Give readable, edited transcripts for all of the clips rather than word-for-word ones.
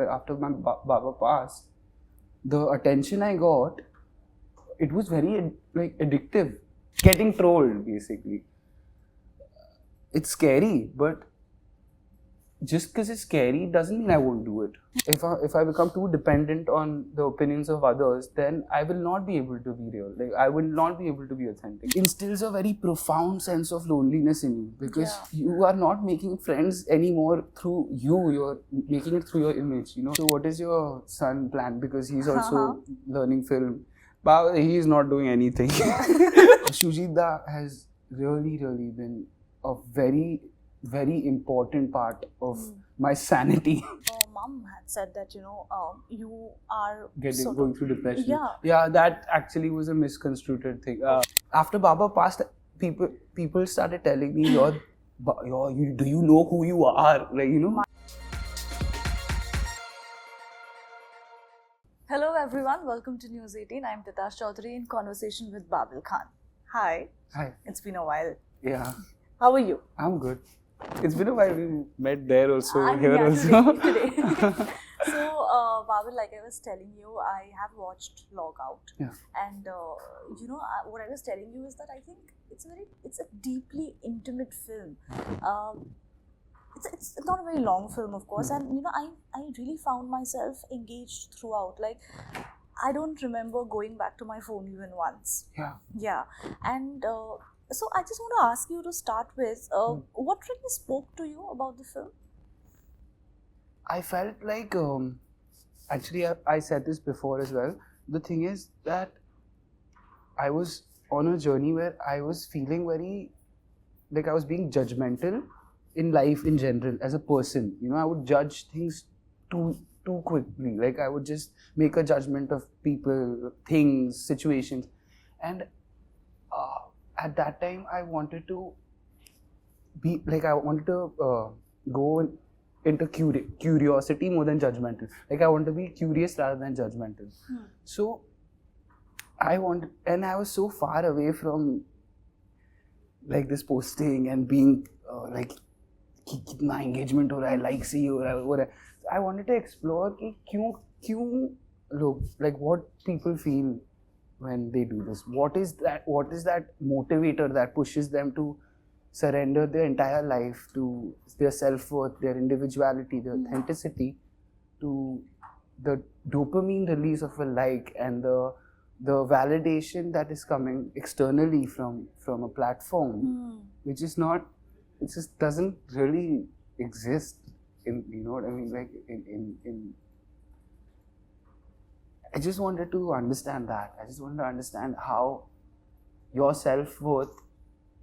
where after my Baba passed, the attention I got, it was very like addictive. Getting trolled, basically. It's scary, but just because it's scary doesn't mean I won't do it. If I become too dependent on the opinions of others, then I will not be able to be real. Like I will not be able to be authentic. It instills a very profound sense of loneliness in you because you are not making friends anymore through you. You're making it through your image. So what is your son plan? Because he's also learning film. But he's not doing anything. Shujita has really been a very important part of my sanity. Mom had said that you are going through depression. Yeah, that actually was a misconstrued thing. After Baba passed, people started telling me, do you know who you are? Hello everyone, welcome to News 18. I'm Titash Chaudhary in conversation with Babil Khan. Hi. It's been a while. Yeah. How are you? I'm good. It's been a while. We met there also, here also. Today. So, Babil, like I was telling you, I have watched Logout. Yeah. And, what I was telling you is that I think it's a deeply intimate film. It's not a very long film, of course. And, I really found myself engaged throughout. Like, I don't remember going back to my phone even once. Yeah. And so I just want to ask you to start with, what really spoke to you about the film? I felt like, actually I said this before as well. The thing is that I was on a journey where I was feeling very, like I was being judgmental in life in general as a person. I would judge things too quickly. Like I would just make a judgment of people, things, situations. And at that time, I wanted to be like, I wanted to go into curiosity more than judgmental. Like I want to be curious rather than judgmental. So I was so far away from like this posting and being like, kitna engagement ho raha hai, likes hi ho raha hai. I wanted to explore ki kyun log, like what people feel when they do this. What is that motivator that pushes them to surrender their entire life to their self-worth, their individuality, their authenticity, to the dopamine release of a like and the validation that is coming externally from a platform, which is not, it just doesn't really exist in, you know what I mean, like in I just wanted to understand that. I just wanted to understand how your self-worth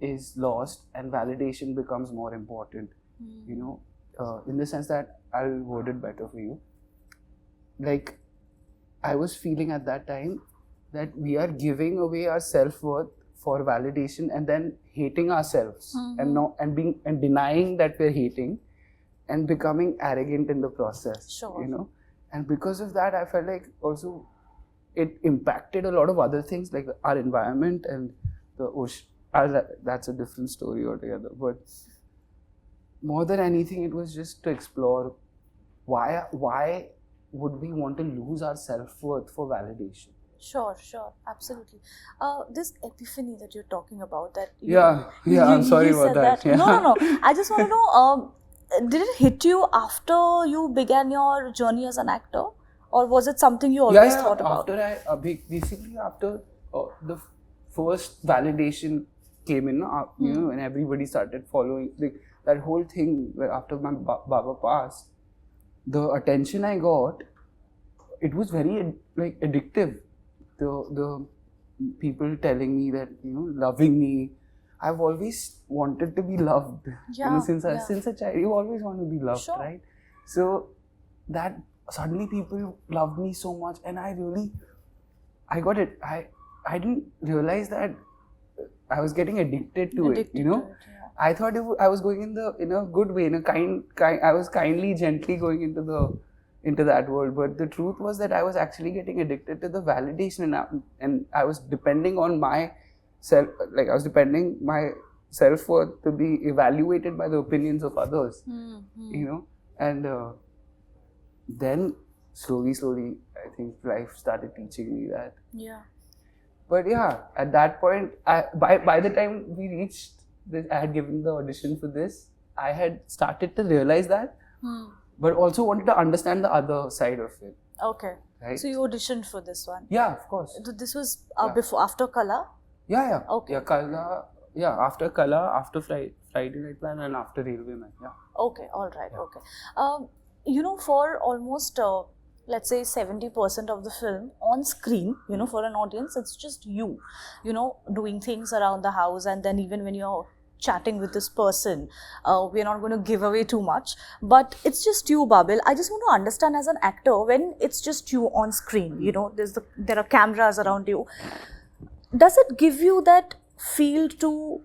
is lost and validation becomes more important. In the sense that, I'll word it better for you. Like, I was feeling at that time that we are giving away our self-worth for validation and then hating ourselves and denying that we're hating and becoming arrogant in the process. Sure. And because of that, I felt like also it impacted a lot of other things like our environment and the ocean. That's a different story altogether. But more than anything, it was just to explore why would we want to lose our self-worth for validation? Sure, absolutely. This epiphany that you're talking about, that I'm sorry about that. Yeah. No. I just want to know, did it hit you after you began your journey as an actor, or was it something you always thought about? Basically after the first validation came in, and everybody started following that whole thing. Where after my Baba passed, the attention I got, it was very like addictive. The people telling me that loving me. I've always wanted to be loved. Since a child, you always want to be loved, right? So that suddenly people loved me so much, and I got it. I didn't realize that I was getting addicted to it. I thought I was going in a good way, in a kind. I was kindly, gently going into that world. But the truth was that I was actually getting addicted to the validation, and I was depending on my self. Like I was depending my self-worth to be evaluated by the opinions of others. And then slowly, I think life started teaching me that. Yeah. But yeah, at that point, by the time we reached this, I had given the audition for this. I had started to realize that, but also wanted to understand the other side of it. Okay. Right? So you auditioned for this one? Yeah, of course. This was Yeah. after Kala? Yeah. Okay. Yeah, Kala. Yeah, after Kala, after Friday Night Plan, and after Reframing. Yeah. Okay, all right, Yeah. okay. For almost, let's say 70% of the film on screen, for an audience, it's just you, doing things around the house, and then even when you're chatting with this person, we're not going to give away too much, but it's just you, Babil. I just want to understand, as an actor, when it's just you on screen, there are cameras around you, does it give you that field to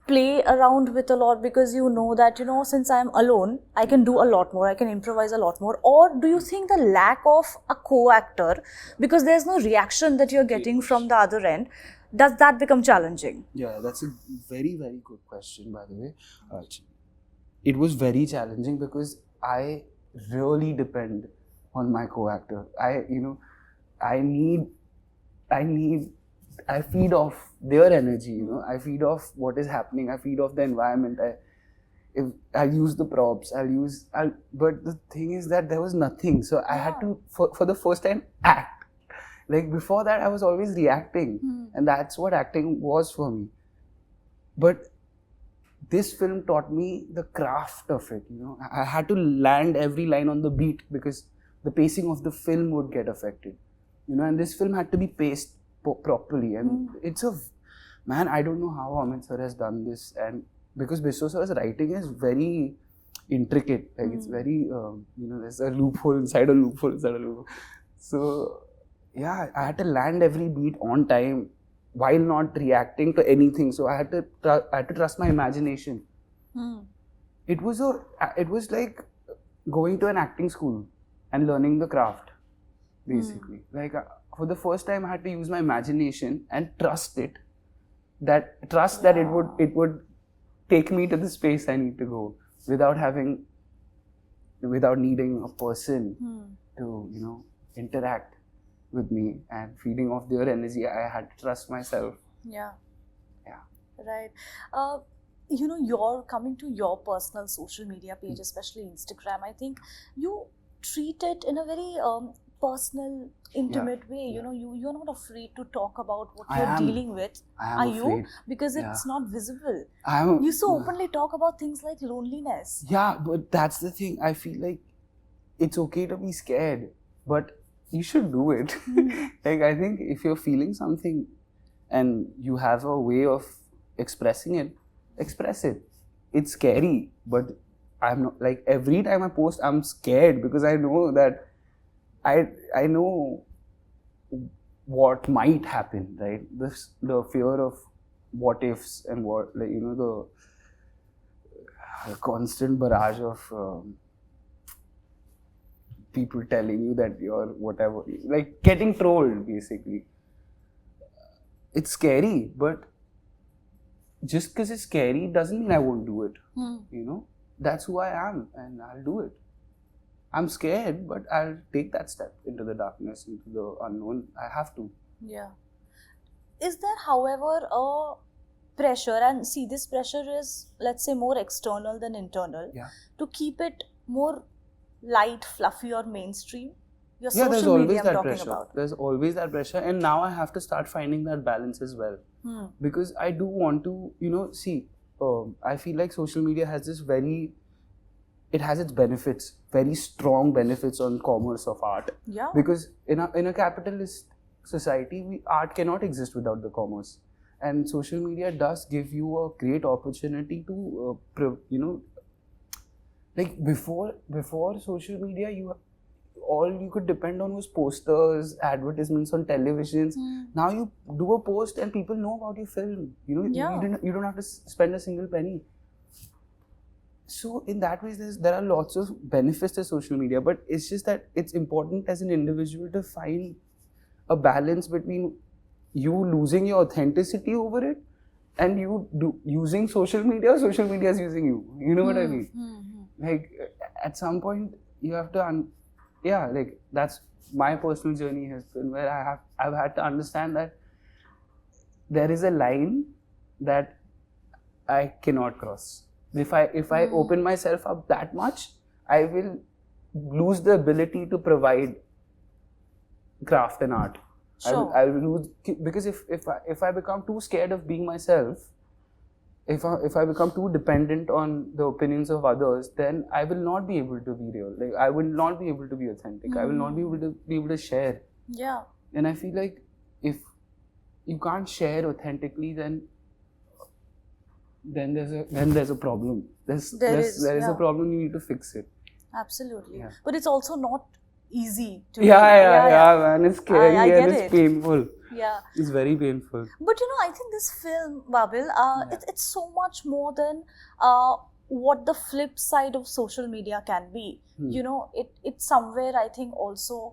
play around with a lot, because you know that, since I'm alone, I can do a lot more, I can improvise a lot more? Or do you think the lack of a co-actor, because there's no reaction that you're getting from the other end, does that become challenging? Yeah, that's a very, very good question, by the way. It was very challenging because I really depend on my co-actor. I feed off their energy, I feed off what is happening, I feed off the environment. I'll use the props, but the thing is that there was nothing. So I had to, for the first time, act. Like before that, I was always reacting, and that's what acting was for me. But this film taught me the craft of it. I had to land every line on the beat because the pacing of the film would get affected. And this film had to be paced properly, and I don't know how Amit sir has done this, and because Biswa sir's writing is very intricate, like it's very there's a loophole inside a loophole inside a loophole. So yeah, I had to land every beat on time while not reacting to anything. So I had to trust my imagination. It was like going to an acting school and learning the craft, basically. Like for the first time, I had to use my imagination and trust it. That it would take me to the space I need to go without needing a person to interact with me and feeding off their energy. I had to trust myself. Yeah. Right. you're coming to your personal social media page, especially Instagram, I think you treat it in a very personal, intimate way. You're not afraid to talk about what you're dealing with. Are you? Because it's not visible. You You so openly talk about things like loneliness. Yeah, but that's the thing. I feel like it's okay to be scared, but you should do it. Like, I think if you're feeling something and you have a way of expressing it, express it. It's scary, but I'm not, like, every time I post, I'm scared because I know that I know what might happen, right? The fear of what ifs and what, like, the constant barrage of people telling you that you're whatever, like getting trolled, basically. It's scary, but just because it's scary doesn't mean I won't do it. That's who I am, and I'll do it. I'm scared, but I'll take that step into the darkness, into the unknown. I have to. Yeah. Is there, however, a pressure, and see, this pressure is, let's say, more external than internal, to keep it more light, fluffy, or mainstream? Your social there's always media that I'm talking pressure. about. There's always that pressure, and now I have to start finding that balance as well. Because I do want to, I feel like social media has it has its benefits, very strong benefits on commerce of art. Yeah. Because in a capitalist society, art cannot exist without the commerce. And social media does give you a great opportunity to, like before social media, all you could depend on was posters, advertisements on televisions. Now you do a post and people know about your film. You don't have to spend a single penny. So in that way, there are lots of benefits to social media, but it's just that it's important as an individual to find a balance between you losing your authenticity over it and you using social media is using you. You know what I mean? Like, at some point, you have to yeah, like that's my personal journey has been where I've had to understand that there is a line that I cannot cross. If I open myself up that much, I will lose the ability to provide craft and art. Sure. I will lose, because if I become too scared of being myself, if I become too dependent on the opinions of others, then I will not be able to be real. Like I will not be able to be authentic. I will not be able to share. Yeah. And I feel like if you can't share authentically, then there's a problem. There is a problem. You need to fix it. Absolutely. Yeah. But it's also not easy to Yeah, man. It's scary I and get it's it. painful. Yeah. It's very painful. But I think this film, Babil, it's so much more than what the flip side of social media can be. It somewhere, I think, also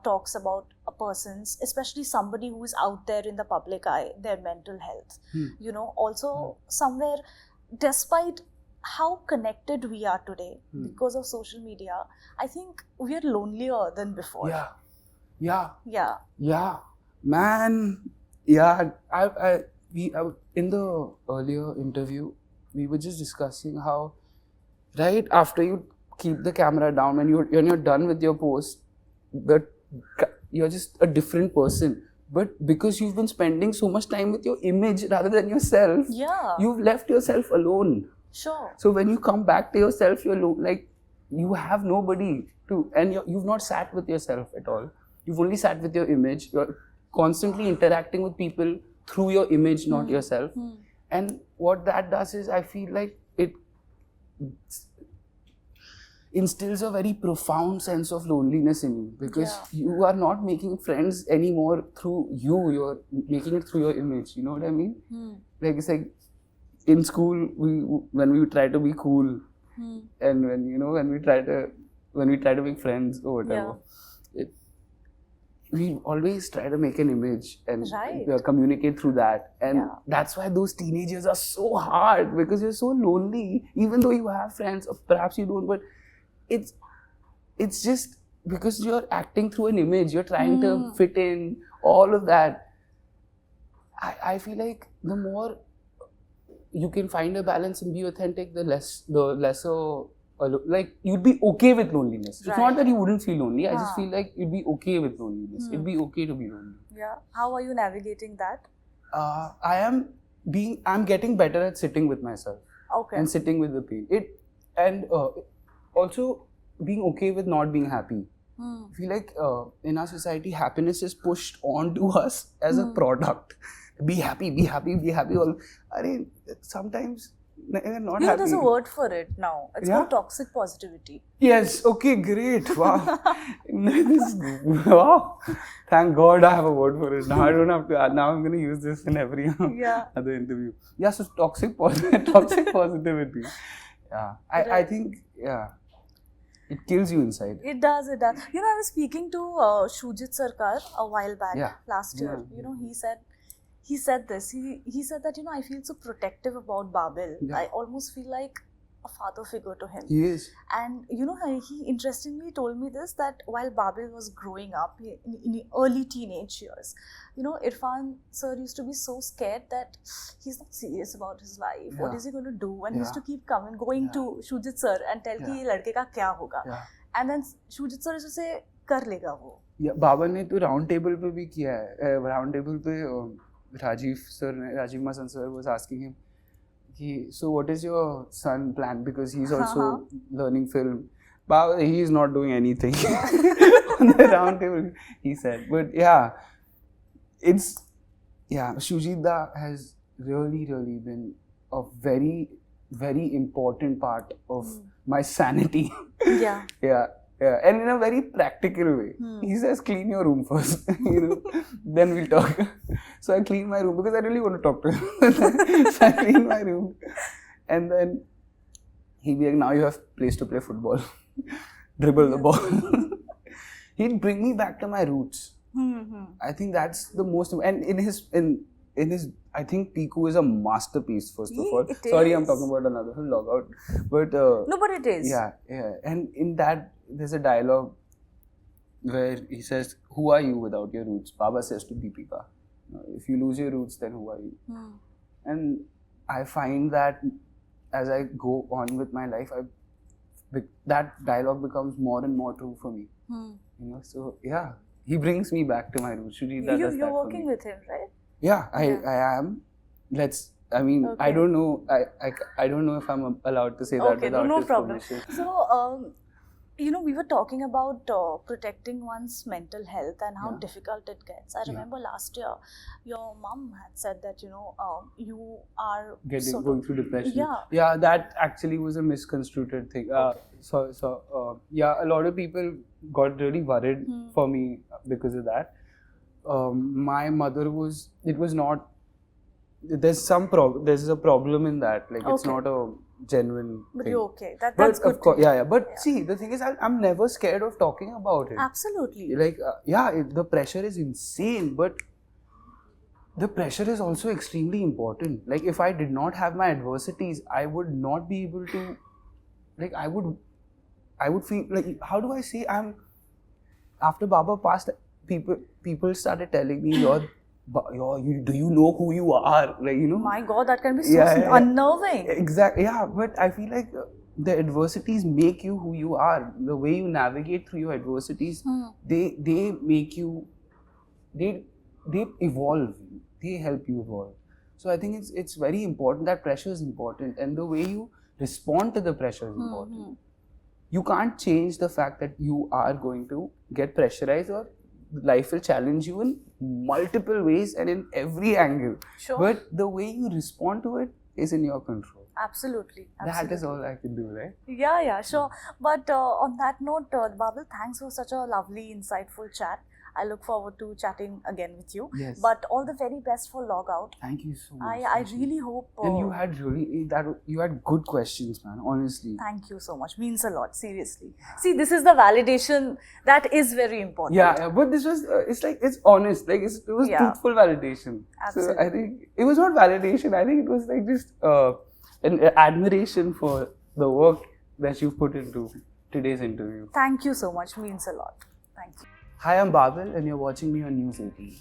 talks about a person's, especially somebody who is out there in the public eye, their mental health. Also somewhere, despite how connected we are today because of social media, I think we are lonelier than before. Yeah. Man, yeah. In the earlier interview, we were just discussing how, right after you keep the camera down, when you're done with your post, but you're just a different person. But because you've been spending so much time with your image rather than yourself, you've left yourself alone. Sure. So when you come back to yourself, you're like, you have nobody to, and you've not sat with yourself at all. You've only sat with your image. You're constantly interacting with people through your image, not yourself. And what that does is, I feel like it instills a very profound sense of loneliness in you, because you are not making friends anymore through you. You're making it through your image. You know what I mean? Like it's like in school, when we try to be cool, and when we try to make friends or whatever. We always try to make an image and communicate through that. And that's why those teenagers are so hard, because you're so lonely, even though you have friends, or perhaps you don't, but it's just because you're acting through an image, you're trying to fit in, all of that. I feel like the more you can find a balance and be authentic, the lesser, like you'd be okay with loneliness. It's not that you wouldn't feel lonely. I just feel like you'd be okay with loneliness. It'd be okay to be lonely. Yeah. How are you navigating that? I'm getting better at sitting with myself. Okay. And sitting with the pain. Also being okay with not being happy. I feel like in our society, happiness is pushed onto us as a product. Be happy, be happy, be happy. Sometimes you're not happy. There's a word for it now. It's called toxic positivity. Yes. Okay. Great. Wow. Wow. Thank God I have a word for it. Now I don't have to. Now I'm going to use this in every other interview. Yeah. So toxic positivity. Yeah. I think it kills you inside. It does. I was speaking to Shujit Sarkar a while back last year. He said this. He said that, I feel so protective about Babil. I almost feel like a father figure to him. He is. And, he interestingly told me this, that while Babil was growing up in early teenage years, Irrfan sir used to be so scared that he's not serious about his life. What is he going to do? And he used to keep going to Shujit sir and tell कि ये लड़के का क्या होगा. And then Shujit sir used to say, कर लेगा वो. Yeah, बाबा ने तो राउंड टेबल पे भी किया है. राउंड टेबल पे Rajiv Masan sir was asking him, so what is your son plan? Because he's also learning film. But he is not doing anything on the round table, he said. But Shujit Da has really, really been a very, very important part of my sanity. Yeah, and in a very practical way. He says, clean your room first, then we'll talk. So I clean my room because I really want to talk to him. So I clean my room. And then he'd be like, now you have place to play football. Dribble the ball. He'd bring me back to my roots. I think that's the most, and in his, I think Piku is a masterpiece, first of all. Sorry, I'm talking about another Logout. But no, but it is. Yeah. And in that, there's a dialogue where he says, "Who are you without your roots?" Baba says to Deepika, "If you lose your roots, then who are you?" And I find that as I go on with my life, that dialogue becomes more and more true for me. So yeah, he brings me back to my roots. You're working with him, right? Yeah, I am. I don't know. I don't know if I'm allowed to say that without his problem. permission. So, we were talking about protecting one's mental health and how difficult it gets. I remember last year, your mom had said that, you are going through depression. Yeah, that actually was a misconstrued thing. Yeah, a lot of people got really worried for me because of that. My mother was, it was not, there's a problem in that. Like, it's not a genuine but thing. You're okay. That's good. Of course, But see, the thing is, I'm never scared of talking about it. Absolutely. Like, the pressure is insane, but the pressure is also extremely important. Like, if I did not have my adversities, I would not be able to, like, I would feel like, how do I say, after Baba passed, people started telling me, do you know who you are? Like, My God, that can be so unnerving. Exactly. Yeah, but I feel like the adversities make you who you are. The way you navigate through your adversities, they make you, they evolve. They help you evolve. So I think it's very important. That pressure is important, and the way you respond to the pressure is important. You can't change the fact that you are going to get pressurized, or life will challenge you in multiple ways and in every angle. Sure. But the way you respond to it is in your control. Absolutely. That is all I can do, right? Yeah, sure. But on that note, Babil, thanks for such a lovely, insightful chat. I look forward to chatting again with you. Yes. But all the very best for Logout. Thank you so much. I really hope. And you had good questions, man. Honestly. Thank you so much. Means a lot. Seriously. See, this is the validation that is very important. Yeah. But this was it's honest. Like, it was truthful validation. Absolutely. So I think it was not validation. I think it was like just an admiration for the work that you put into today's interview. Thank you so much. Means a lot. Thank you. Hi, I'm Babil, and you're watching me on News 18.